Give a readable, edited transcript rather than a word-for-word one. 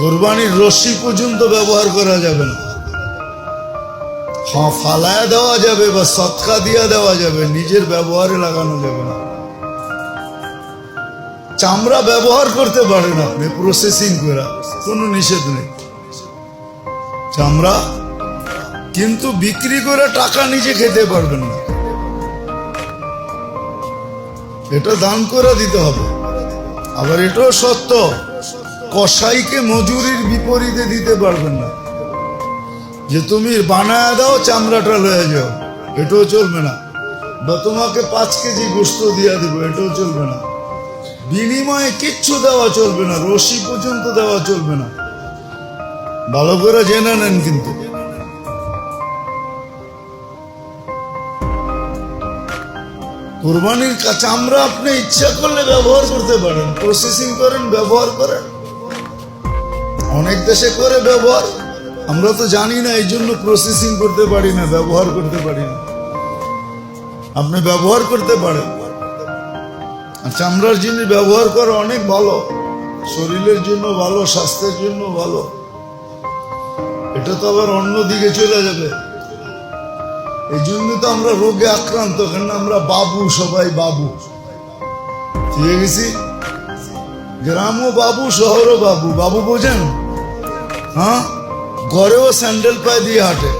কোরবানির রশি পর্যন্ত ব্যবহার করা যাবে না। হ্যাঁ, ফালায়া দেওয়া যাবে বা সৎকা দিয়া দেওয়া যাবে, নিজের ব্যবহারে লাগানো যাবে না। চামড়া ব্যবহার করতে পারেন আপনি প্রসেসিং করে, কোনো নিষেধ নেই চামড়া, কিন্তু বিক্রি করে টাকা নিজে খেতে পারবেন না, এটা দান করে দিতে হবে। আবার এটাও সত্য, কসাইকে মজুরির বিপরীতে দিতে পারবেন না, যে তুমি বানায় দাও চামড়াটা লয়ে যাও, এটাও চলবে না। বা তোমাকে 5 কেজি গোস্ত দিয়া দিব, এটাও চলবে না। বিনিময়ে কিচ্ছু দেওয়া চলবে না, রশি পর্যন্ত দেওয়া চলবে না। ভালো করে জেনে নেন। কিন্তু কোরবানির চামড়া আপনি ইচ্ছা করলে ব্যবহার করতে পারেন, প্রসেসিং করেন, ব্যবহার করেন। অনেক দেশে করে ব্যবহার, আমরা তো জানি না, এই জন্য প্রসেসিং করতে পারি না, ব্যবহার করতে পারি না। আপনি ব্যবহার করতে পারেন। চামড়ার জিনিস ব্যবহার করা অনেক ভালো, শরীরের জন্য ভালো, স্বাস্থ্যের জন্য ভালো। এটা তো আবার অন্যদিকে চলে যাবে, এই জন্য তো আমরা রোগে আক্রান্ত, কেন আমরা বাবু, সবাই বাবু ঠিক গেছি। গ্রামও বাবু, শহরও বাবু। বাবু বোঝেন? হ্যাঁ, ঘরেও স্যান্ডেল পায়ে দিয়ে হাঁটে।